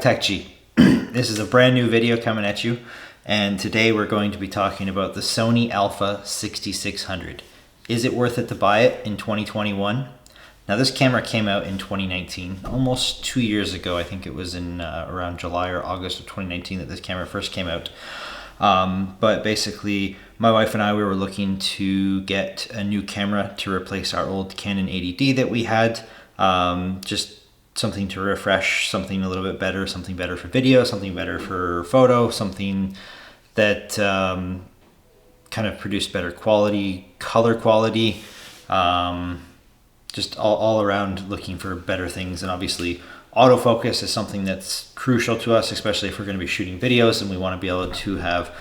Tech G. This is a brand new video coming at you, and today we're going to be talking about the Sony A6600. Is it worth it to buy it in 2021? Now this camera came out in 2019, almost 2 years ago. I think it was in around July or August of 2019 that this camera first came out. But basically, my wife and I, we were looking to get a new camera to replace our old Canon 80D that we had. Just something to refresh, something a little bit better, something better for video, something better for photo, something that kind of produced better quality, color quality, just all around looking for better things. And obviously autofocus is something that's crucial to us, especially if we're going to be shooting videos and we want to be able to have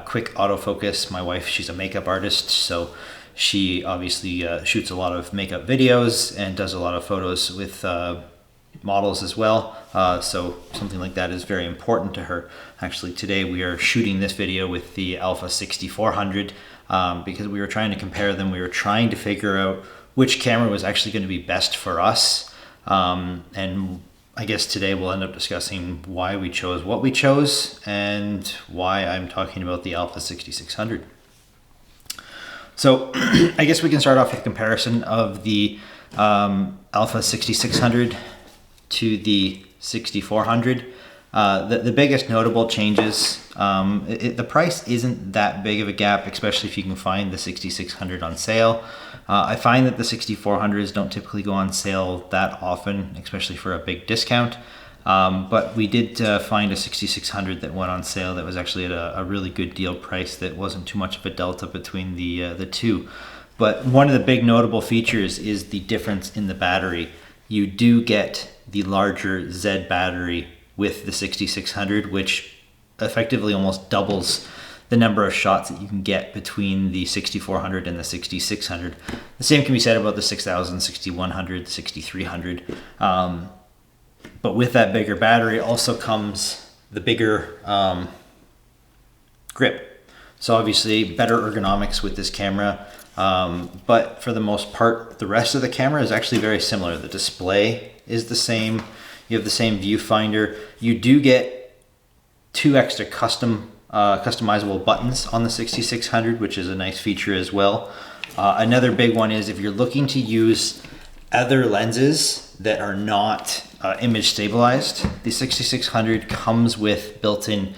quick autofocus. My wife, she's a makeup artist, so she obviously shoots a lot of makeup videos and does a lot of photos with models as well. So something like that is very important to her. Actually, today we are shooting this video with the A6400 because we were trying to compare them. We were trying to figure out which camera was actually going to be best for us. And I guess today we'll end up discussing why we chose what we chose and why I'm talking about the A6600. So I guess we can start off with a comparison of the A6600 to the 6400. The biggest notable changes, the price isn't that big of a gap, especially if you can find the 6600 on sale. I find that the 6400s don't typically go on sale that often, especially for a big discount. But we did find a 6600 that went on sale that was actually at a really good deal price that wasn't too much of a delta between the two. But one of the big notable features is the difference in the battery. You do get the larger Z battery with the 6600, which effectively almost doubles the number of shots that you can get between the 6400 and the 6600. The same can be said about the 6000, 6100, 6300. But with that bigger battery also comes the bigger grip. So obviously better ergonomics with this camera. But for the most part, the rest of the camera is actually very similar. The display is the same. You have the same viewfinder. You do get 2 extra customizable buttons on the 6600, which is a nice feature as well. Another big one is if you're looking to use other lenses that are not image stabilized, the 6600 comes with built-in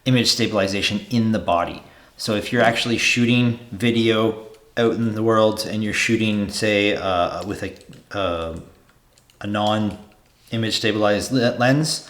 image stabilization in the body. So if you're actually shooting video out in the world and you're shooting, say, with a non-image stabilized lens,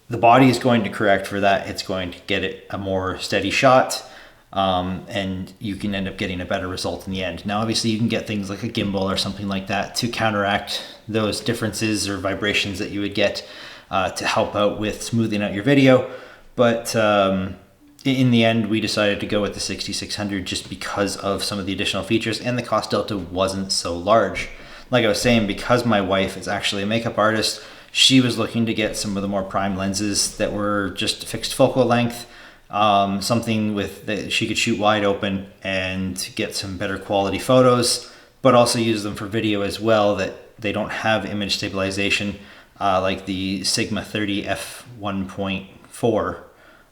the body is going to correct for that. It's going to get it a more steady shot, and you can end up getting a better result in the end. Now, obviously, you can get things like a gimbal or something like that to counteract those differences or vibrations that you would get to help out with smoothing out your video. But in the end, we decided to go with the 6600 just because of some of the additional features, and the cost delta wasn't so large. Like I was saying, because my wife is actually a makeup artist, she was looking to get some of the more prime lenses that were just fixed focal length, something with that she could shoot wide open and get some better quality photos, but also use them for video as well, that they don't have image stabilization like the Sigma 30 f1.4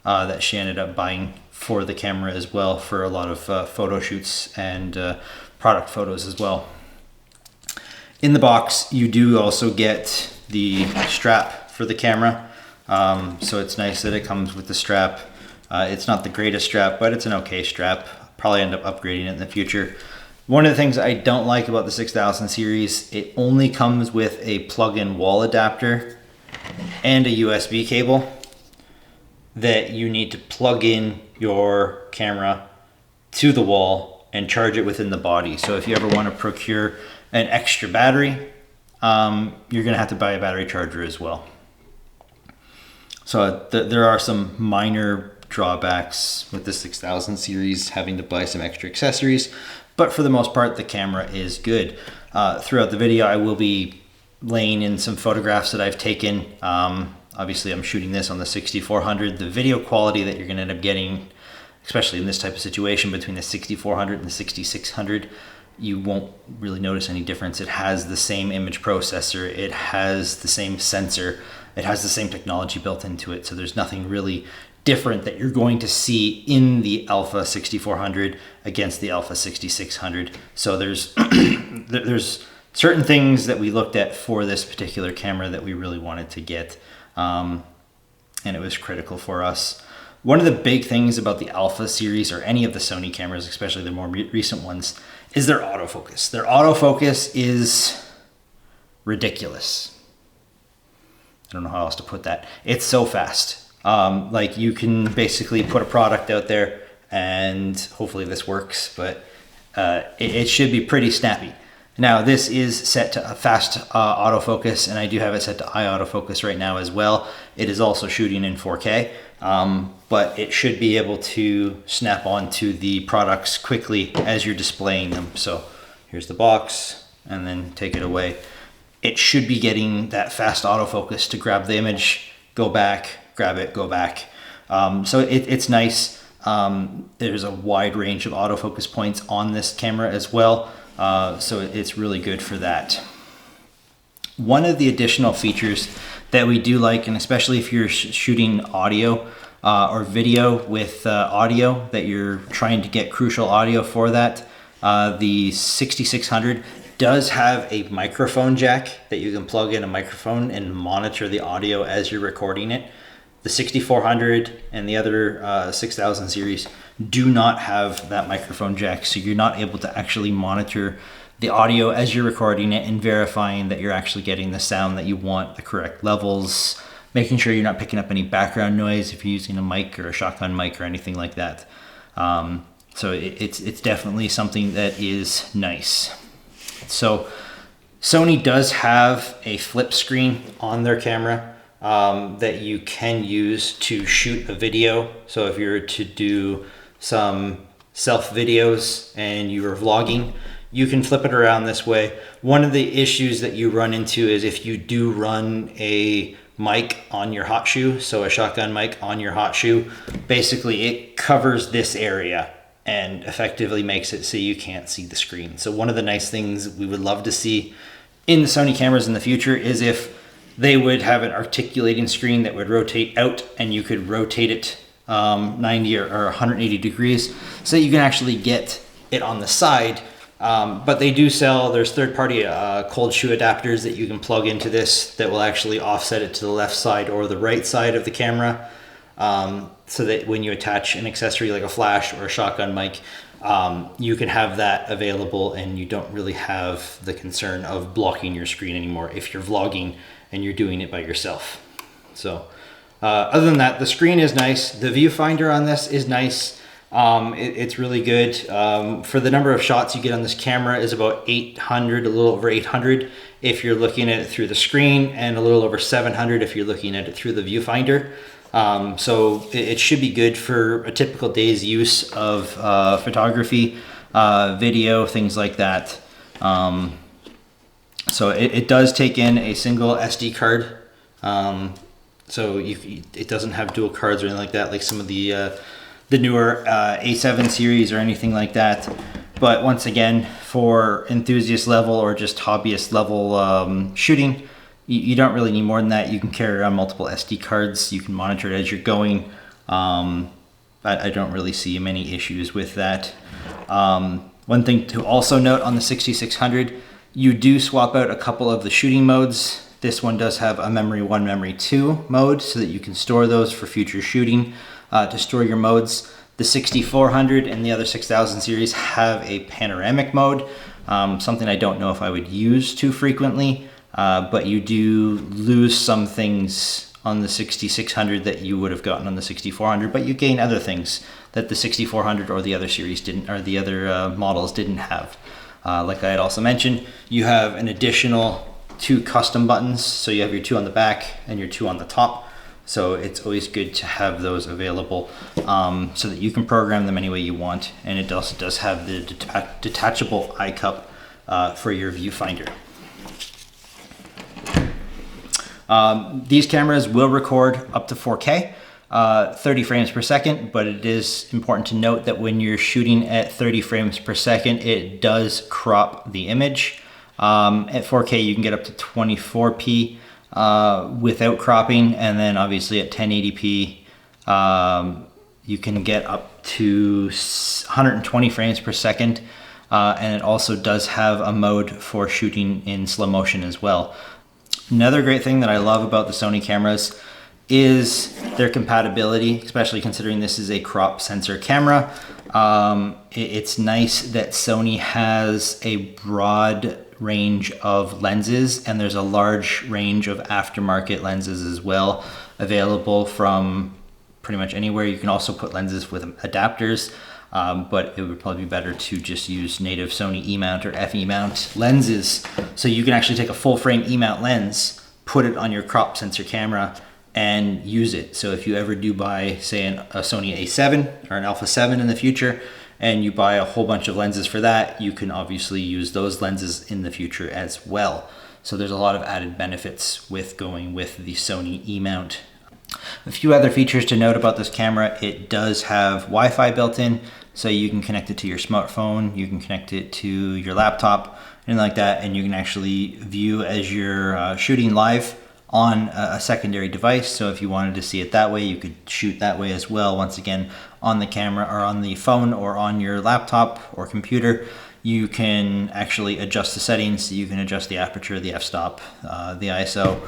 that she ended up buying for the camera as well, for a lot of photo shoots and product photos as well. In the box, you do also get the strap for the camera. So it's nice that it comes with the strap. It's not the greatest strap, but it's an okay strap. Probably end up upgrading it in the future. One of the things I don't like about the 6000 series, it only comes with a plug-in wall adapter and a USB cable that you need to plug in your camera to the wall and charge it within the body. So if you ever want to procure an extra battery, you're gonna have to buy a battery charger as well. So there are some minor drawbacks with the 6000 series, having to buy some extra accessories, but for the most part, the camera is good. Throughout the video, I will be laying in some photographs that I've taken. Obviously, I'm shooting this on the 6400. The video quality that you're gonna end up getting, especially in this type of situation between the 6400 and the 6600, you won't really notice any difference. It has the same image processor, it has the same sensor, It has the same technology built into it, so there's nothing really different that you're going to see in the Alpha 6400 against the Alpha 6600. So there's there's certain things that we looked at for this particular camera that we really wanted to get, and it was critical for us. One of the big things about the Alpha series, or any of the Sony cameras, especially the more recent ones, is their autofocus. Their autofocus is ridiculous. I don't know how else to put that. It's so fast. Like, you can basically put a product out there, and hopefully this works, but it should be pretty snappy. Now, this is set to a fast autofocus, and I do have it set to high autofocus right now as well. It is also shooting in 4K, but it should be able to snap onto the products quickly as you're displaying them. So here's the box, and then take it away. It should be getting that fast autofocus to grab the image, go back, grab it, go back. So it's nice. There's a wide range of autofocus points on this camera as well. So it's really good for that. One of the additional features that we do like, and especially if you're shooting audio or video with audio, that you're trying to get crucial audio for that, the 6600 does have a microphone jack that you can plug in a microphone and monitor the audio as you're recording it. The 6400 and the other 6000 series do not have that microphone jack, so you're not able to actually monitor the audio as you're recording it and verifying that you're actually getting the sound that you want, the correct levels, making sure you're not picking up any background noise if you're using a mic or a shotgun mic or anything like that. So it's definitely something that is nice. So Sony does have a flip screen on their camera that you can use to shoot a video. So if you're to do some self videos and you are vlogging, you can flip it around this way. One of the issues that you run into is if you do run a mic on your hot shoe, so a shotgun mic on your hot shoe, basically it covers this area and effectively makes it so you can't see the screen. So one of the nice things we would love to see in the Sony cameras in the future is if they would have an articulating screen that would rotate out, and you could rotate it 90 or 180 degrees so that you can actually get it on the side. But they do sell, there's third-party cold shoe adapters that you can plug into this that will actually offset it to the left side or the right side of the camera, so that when you attach an accessory like a flash or a shotgun mic, you can have that available, and you don't really have the concern of blocking your screen anymore if you're vlogging and you're doing it by yourself. So other than that, the screen is nice. The viewfinder on this is nice. It's really good. For the number of shots you get on this camera is about 800, a little over 800 if you're looking at it through the screen, and a little over 700 if you're looking at it through the viewfinder. So it should be good for a typical day's use of photography, video, things like that. So it does take in a single SD card. So it doesn't have dual cards or anything like that, like some of the newer A7 series or anything like that. But once again, for enthusiast level or just hobbyist level shooting, you don't really need more than that. You can carry around multiple SD cards. You can monitor it as you're going. I don't really see many issues with that. One thing to also note on the 6600, you do swap out a couple of the shooting modes. This one does have a memory 1, memory 2 mode, so that you can store those for future shooting, to store your modes. The 6400 and the other 6000 series have a panoramic mode, something I don't know if I would use too frequently, but you do lose some things on the 6600 that you would have gotten on the 6400, but you gain other things that the 6400 or the other series didn't, or the other models didn't have. Like I had also mentioned, you have an additional 2 custom buttons. So you have your 2 on the back and your 2 on the top. So it's always good to have those available, so that you can program them any way you want. And it also does have the detachable eye cup for your viewfinder. These cameras will record up to 4K, 30 frames per second, but it is important to note that when you're shooting at 30 frames per second, it does crop the image. At 4K, you can get up to 24p. without cropping, and then obviously at 1080p you can get up to 120 frames per second, and it also does have a mode for shooting in slow motion as well. Another great thing that I love about the Sony cameras is their compatibility, especially considering this is a crop sensor camera. It's nice that Sony has a broad range of lenses, and there's a large range of aftermarket lenses as well, available from pretty much anywhere. You can also put lenses with adapters, but it would probably be better to just use native Sony E-mount or FE mount lenses. So you can actually take a full frame E-mount lens, put it on your crop sensor camera, and use it. So if you ever do buy, say, a Sony A7 or an Alpha 7 in the future, and you buy a whole bunch of lenses for that, you can obviously use those lenses in the future as well. So there's a lot of added benefits with going with the Sony E-mount. A few other features to note about this camera: it does have Wi-Fi built in, so you can connect it to your smartphone, you can connect it to your laptop, and like that, and you can actually view as you're shooting live on a secondary device. So if you wanted to see it that way, you could shoot that way as well. Once again, on the camera or on the phone or on your laptop or computer, you can actually adjust the settings. You can adjust the aperture, the f-stop, the ISO.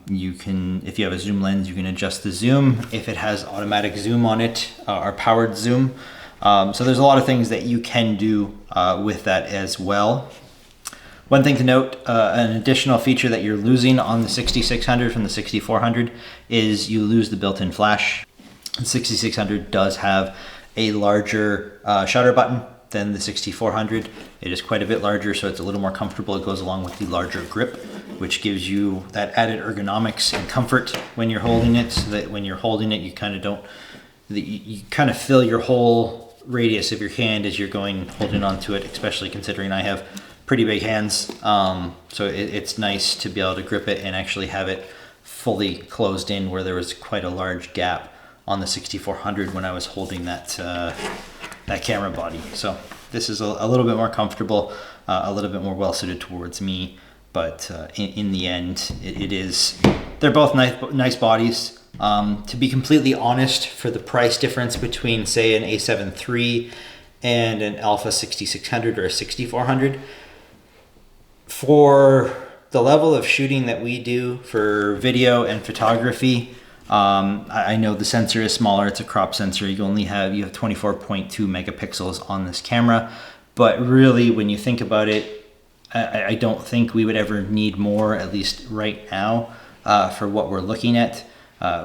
You can, if you have a zoom lens, you can adjust the zoom if it has automatic zoom on it, or powered zoom. So there's a lot of things that you can do with that as well. One thing to note, an additional feature that you're losing on the 6600 from the 6400 is you lose the built-in flash. The 6600 does have a larger shutter button than the 6400. It is quite a bit larger, so it's a little more comfortable. It goes along with the larger grip, which gives you that added ergonomics and comfort when you're holding it, so that when you're holding it, you kind of feel your whole radius of your hand as you're going holding onto it, especially considering I have pretty big hands. So it's nice to be able to grip it and actually have it fully closed in, where there was quite a large gap on the 6400 when I was holding that camera body. So this is a little bit more comfortable, a little bit more well suited towards me, but in the end, they're both nice bodies. To be completely honest, for the price difference between, say, an A7 III and an Alpha 6600 or a 6400, for the level of shooting that we do for video and photography, I know the sensor is smaller. It's a crop sensor. You have 24.2 megapixels on this camera, but really, when you think about it, I don't think we would ever need more, at least right now, for what we're looking at.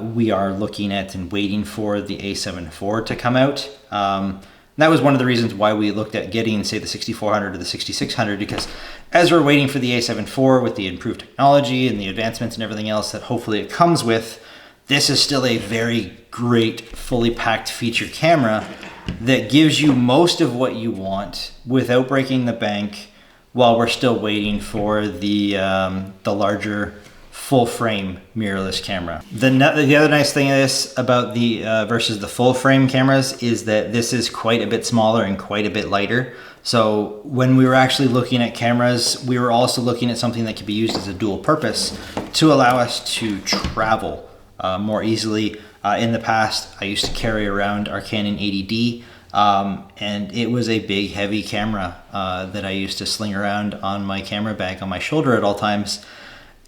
We are looking at and waiting for the A7 IV to come out. That was one of the reasons why we looked at getting, say, the 6400 or the 6600, because as we're waiting for the A7 IV with the improved technology and the advancements and everything else that hopefully it comes with, this is still a very great, fully packed feature camera that gives you most of what you want without breaking the bank, while we're still waiting for the larger full frame mirrorless camera. The other nice thing about the versus the full frame cameras is that this is quite a bit smaller and quite a bit lighter. So when we were actually looking at cameras, we were also looking at something that could be used as a dual purpose to allow us to travel more easily. In the past, I used to carry around our Canon 80D, and it was a big, heavy camera that I used to sling around on my camera bag on my shoulder at all times.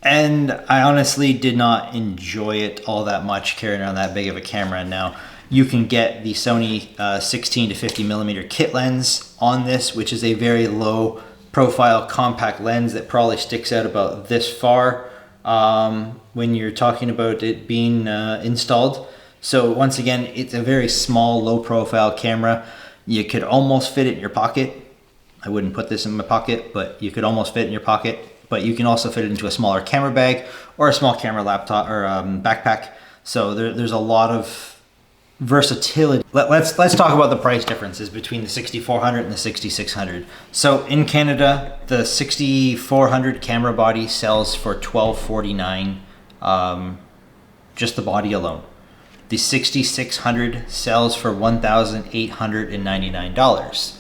And I honestly did not enjoy it all that much, carrying around that big of a camera. Now, you can get the Sony 16 to 50 millimeter kit lens on this, which is a very low profile compact lens that probably sticks out about this far when you're talking about it being installed. So once again, it's a very small, low profile camera. You could almost fit it in your pocket. I wouldn't put this in my pocket, but you could almost fit it in your pocket. But you can also fit it into a smaller camera bag or a small camera laptop or backpack. So there's a lot of versatility. Let's talk about the price differences between the 6400 and the 6600. So in Canada, the 6400 camera body sells for $1,249, just the body alone. The 6600 sells for $1,899.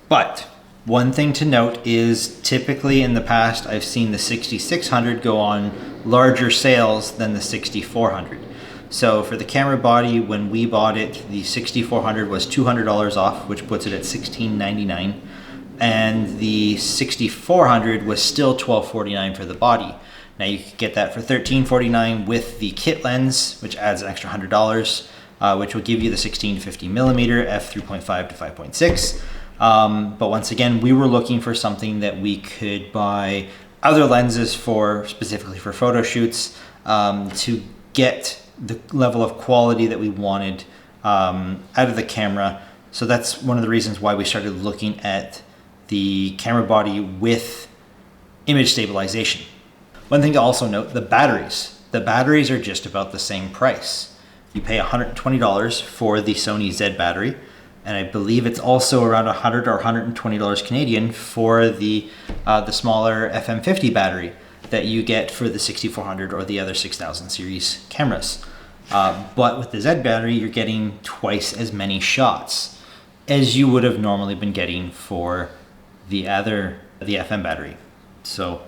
But one thing to note is typically in the past, I've seen the 6600 go on larger sales than the 6400. So for the camera body, when we bought it, the 6400 was $200 off, which puts it at $1699. And the 6400 was still $1249 for the body. Now you could get that for $1349 with the kit lens, which adds an extra $100, which will give you the 16-50mm f3.5 to 5.6. But once again, we were looking for something that we could buy other lenses for, specifically for photo shoots, to get the level of quality that we wanted out of the camera. So that's one of the reasons why we started looking at the camera body with image stabilization. One thing to also note, the batteries. The batteries are just about the same price. You pay $120 for the Sony Z battery, and I believe it's also around $100 or $120 Canadian for the smaller FM50 battery that you get for the 6400 or the other 6000 series cameras. But with the Z battery, you're getting twice as many shots as you would have normally been getting for the FM battery. So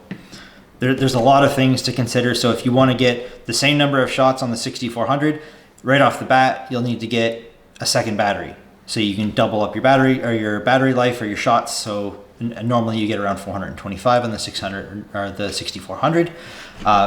there's a lot of things to consider. So if you want to get the same number of shots on the 6400, right off the bat, you'll need to get a second battery. So you can double up your battery or your battery life or your shots. So normally you get around 425 on the 600 or the 6400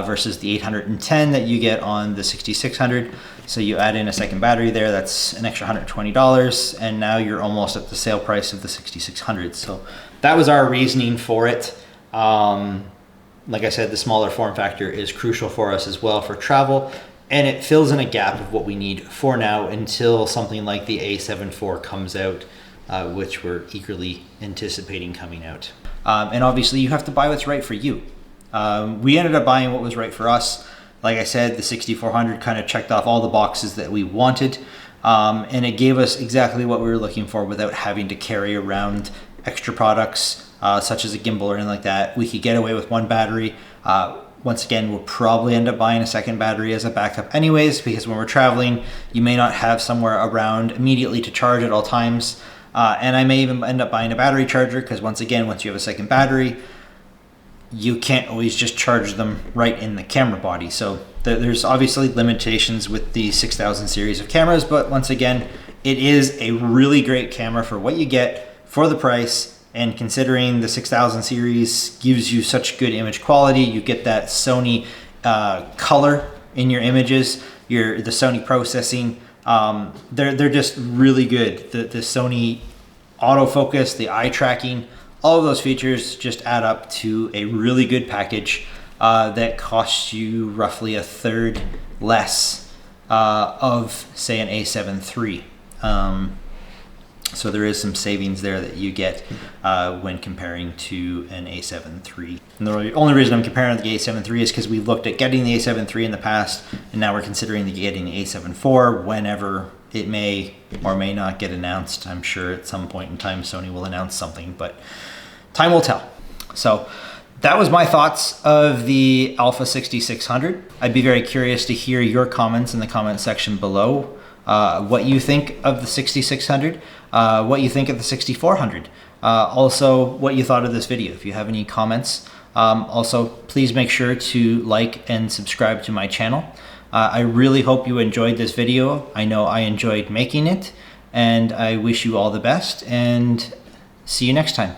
versus the 810 that you get on the 6600. So you add in a second battery there, that's an extra $120, and now you're almost at the sale price of the 6600. So that was our reasoning for it. Like I said, the smaller form factor is crucial for us as well for travel, and it fills in a gap of what we need for now until something like the A7 IV comes out, which we're eagerly anticipating coming out. And obviously you have to buy what's right for you. We ended up buying what was right for us. Like I said, the 6400 kind of checked off all the boxes that we wanted, and it gave us exactly what we were looking for without having to carry around extra products such as a gimbal or anything like that. We could get away with one battery. Once again, we'll probably end up buying a second battery as a backup anyways, because when we're traveling, you may not have somewhere around immediately to charge at all times. And I may even end up buying a battery charger, because once again, once you have a second battery, you can't always just charge them right in the camera body. So there's obviously limitations with the 6000 series of cameras, but once again, it is a really great camera for what you get for the price. And considering the 6000 series gives you such good image quality, you get that Sony color in your images, the Sony processing, they're just really good. The Sony autofocus, the eye tracking, all of those features just add up to a really good package that costs you roughly a third less of, say, an A7 III. So there is some savings there that you get when comparing to an A7 III. And the only reason I'm comparing the A7 III is because we looked at getting the A7 III in the past, and now we're considering getting the A7 IV whenever it may or may not get announced. I'm sure at some point in time Sony will announce something, but time will tell. So that was my thoughts of the Alpha 6600. I'd be very curious to hear your comments in the comment section below. What you think of the 6600, what you think of the 6400, also what you thought of this video. If you have any comments, also please make sure to like and subscribe to my channel. I really hope you enjoyed this video. I know I enjoyed making it, and I wish you all the best, and see you next time.